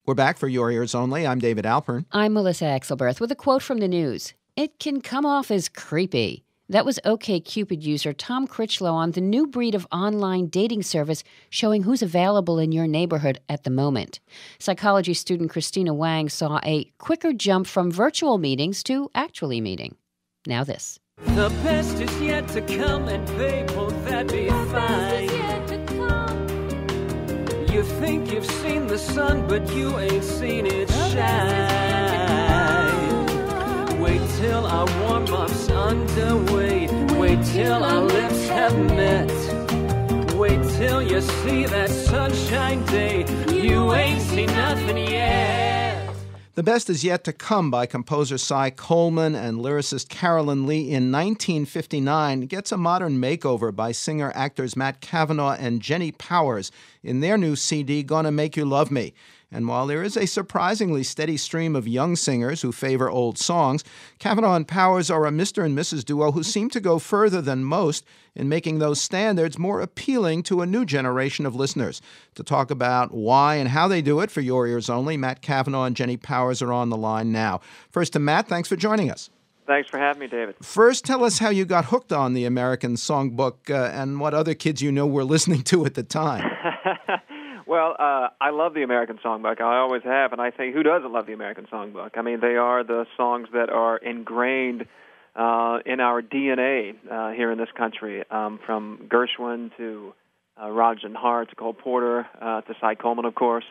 We're back for Your Ears Only. I'm David Alpern. I'm Melissa Axelberth with a quote from the news. It can come off as creepy. That was OkCupid user Tom Critchlow on the new breed of online dating service showing who's available in your neighborhood at the moment. Psychology student Christina Wang saw a quicker jump from virtual meetings to actually meeting. Now this. The best is yet to come, and babe, won't that be fine? You think you've seen the sun, but you ain't seen it shine. Wait till our warm-up's underway. Wait till our lips have met. Wait till you see that sunshine day. You ain't seen nothing yet. The Best Is Yet to Come by composer Cy Coleman and lyricist Carolyn Lee in 1959 gets a modern makeover by singer-actors Matt Cavenaugh and Jenny Powers in their new CD, Gonna Make You Love Me. And while there is a surprisingly steady stream of young singers who favor old songs, Cavenaugh and Powers are a Mr. and Mrs. duo who seem to go further than most in making those standards more appealing to a new generation of listeners. To talk about why and how they do it for Your Ears Only, Matt Cavenaugh and Jenny Powers are on the line now. First to Matt, thanks for joining us. Thanks for having me, David. First, tell us how you got hooked on the American Songbook and what other kids you know were listening to at the time. Well, I love the American Songbook. I always have, and I think who doesn't love the American Songbook? I mean, they are the songs that are ingrained in our DNA here in this country, from Gershwin to Rodgers and Hart to Cole Porter to Cy Coleman, of course.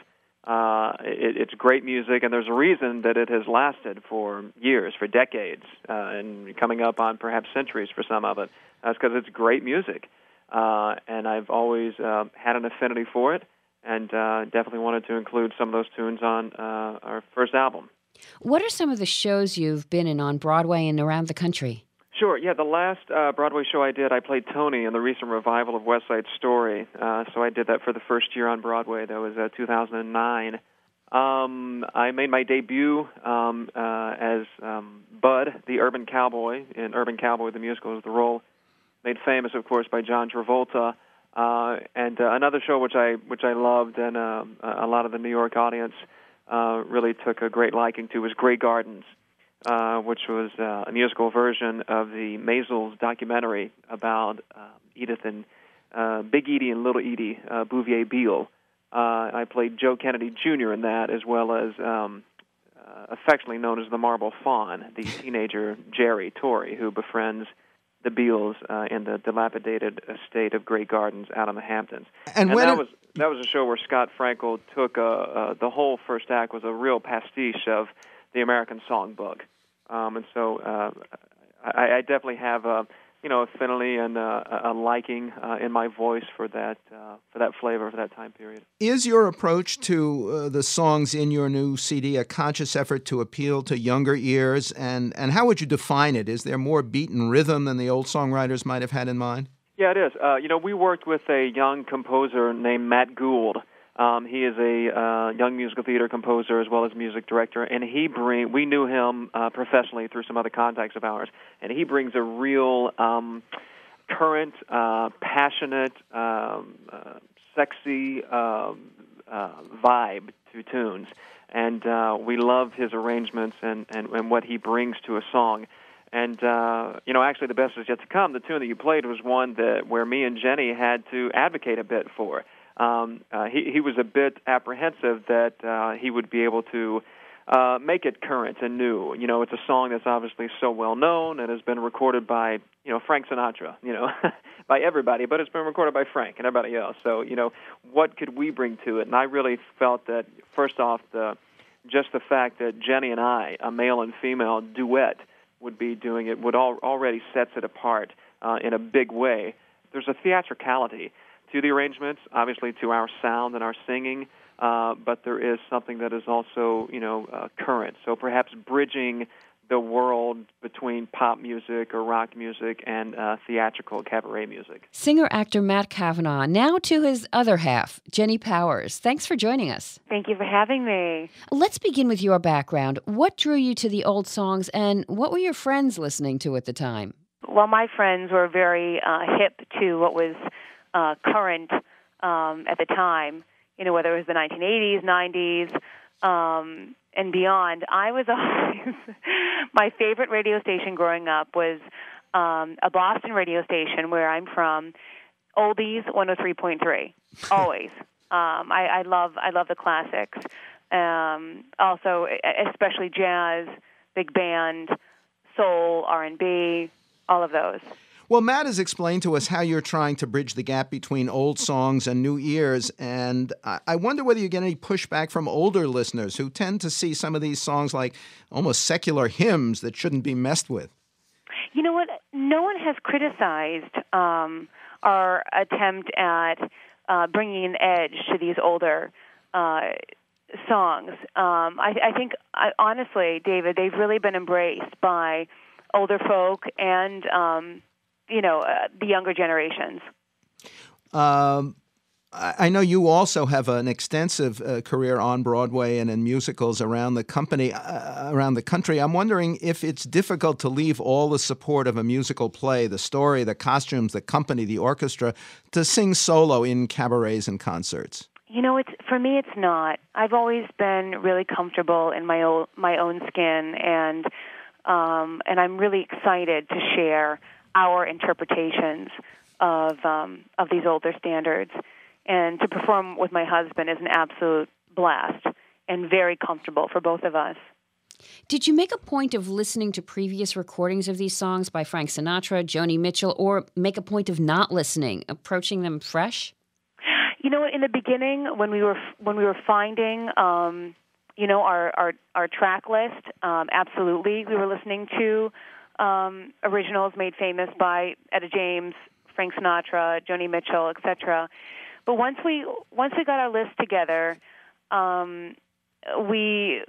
It's great music, and there's a reason that it has lasted for years, for decades, and coming up on perhaps centuries for some of it. That's because it's great music, and I've always had an affinity for it. And definitely wanted to include some of those tunes on our first album. What are some of the shows you've been in on Broadway and around the country? Sure, yeah. The last Broadway show I did, I played Tony in the recent revival of West Side Story. So I did that for the first year on Broadway. That was 2009. I made my debut as Bud, the urban cowboy, in Urban Cowboy, the musical, was the role made famous, of course, by John Travolta. And another show which I loved, and a lot of the New York audience really took a great liking to, was Grey Gardens, which was a musical version of the Maisels documentary about Edith and Big Edie and Little Edie Bouvier Beale. I played Joe Kennedy Jr. in that, as well as affectionately known as the Marble Fawn, the teenager Jerry Torrey, who befriends the Beals in the dilapidated estate of Grey Gardens out in the Hamptons. And that was a show where Scott Frankel took the whole first act was a real pastiche of the American Songbook, and so I definitely have affinity and a liking in my voice for that flavor for that time period. Is your approach to the songs in your new CD a conscious effort to appeal to younger ears, and how would you define it? Is there more beat and rhythm than the old songwriters might have had in mind? Yeah, it is. We worked with a young composer named Matt Gould. He is a young musical theater composer as well as music director, and we knew him professionally through some other contacts of ours, and he brings a real current, passionate, sexy vibe to tunes, and we love his arrangements and what he brings to a song. And actually, The Best Is Yet to Come, the tune that you played, was one where me and Jenny had to advocate a bit for. He was a bit apprehensive that he would be able to make it current and new. It's a song that's obviously so well known and has been recorded by Frank Sinatra, by everybody, but it's been recorded by Frank and everybody else. So what could we bring to it? And I really felt that first off, just the fact that Jenny and I, a male and female duet, would be doing it already sets it apart in a big way. There's a theatricality to the arrangements, obviously to our sound and our singing, but there is something that is also, current. So perhaps bridging the world between pop music or rock music and theatrical cabaret music. Singer-actor Matt Cavenaugh, now to his other half, Jenny Powers. Thanks for joining us. Thank you for having me. Let's begin with your background. What drew you to the old songs, and what were your friends listening to at the time? Well, my friends were very hip to what was current at the time, whether it was the 1980s, 90s, and beyond. I was always my favorite radio station growing up was a Boston radio station where I'm from, Oldies 103.3. Always. I love the classics. Also, especially jazz, big band, soul, R&B, all of those. Well, Matt has explained to us how you're trying to bridge the gap between old songs and new ears, and I wonder whether you get any pushback from older listeners who tend to see some of these songs like almost secular hymns that shouldn't be messed with. You know what? No one has criticized our attempt at bringing an edge to these older songs. I think, honestly, David, they've really been embraced by older folk and the younger generations. I know you also have an extensive career on Broadway and in musicals around the country. I'm wondering if it's difficult to leave all the support of a musical play, the story, the costumes, the company, the orchestra, to sing solo in cabarets and concerts. You know, for me, it's not. I've always been really comfortable in my own skin, and I'm really excited to share our interpretations of these older standards. And to perform with my husband is an absolute blast and very comfortable for both of us. Did you make a point of listening to previous recordings of these songs by Frank Sinatra, Joni Mitchell, or make a point of not listening, approaching them fresh? You know, in the beginning, when we were finding, our track list, absolutely, we were listening to originals made famous by Etta James, Frank Sinatra, Joni Mitchell, etc. But once we got our list together, we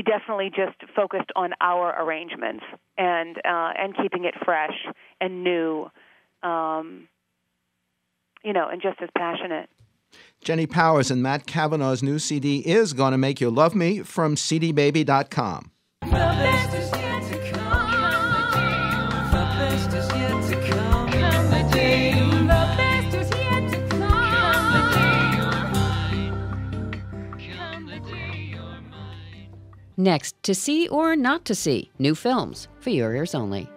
definitely just focused on our arrangements and keeping it fresh and new, and just as passionate. Jenny Powers and Matt Cavenaugh's new CD is Gonna Make You Love Me from cdbaby.com. The best is yet to come. The best is yet to come. Come the day. The best is yet to come. Come the day you're mine. Come the day you're mine. Next, to see or not to see new films for your ears only.